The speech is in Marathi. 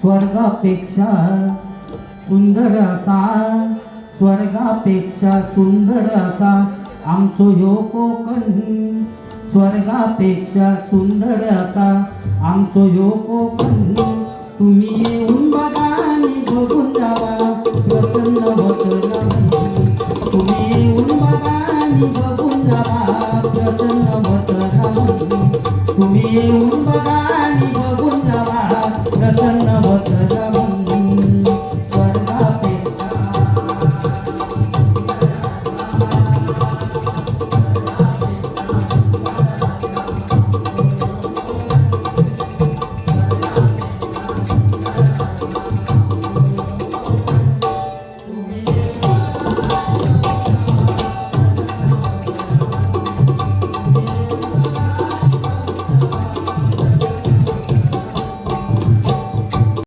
स्वर्गापेक्षा सुंदर असा, स्वर्गापेक्षा सुंदर असा आमचो ह्यो कोकण. स्वर्गापेक्षा सुंदर असा आमचो ह्यो कोकण. तुम्ही येऊन बघा आणि बघून जावा, प्रसन्न होतं मन. तुम्ही येऊन बघा आणि बघून जावा, प्रसन्न होतं मन. तुम्ही येऊन बघा आणि बघून जावा, प्रसन्न होतं मन. स्वर्गापेक्षा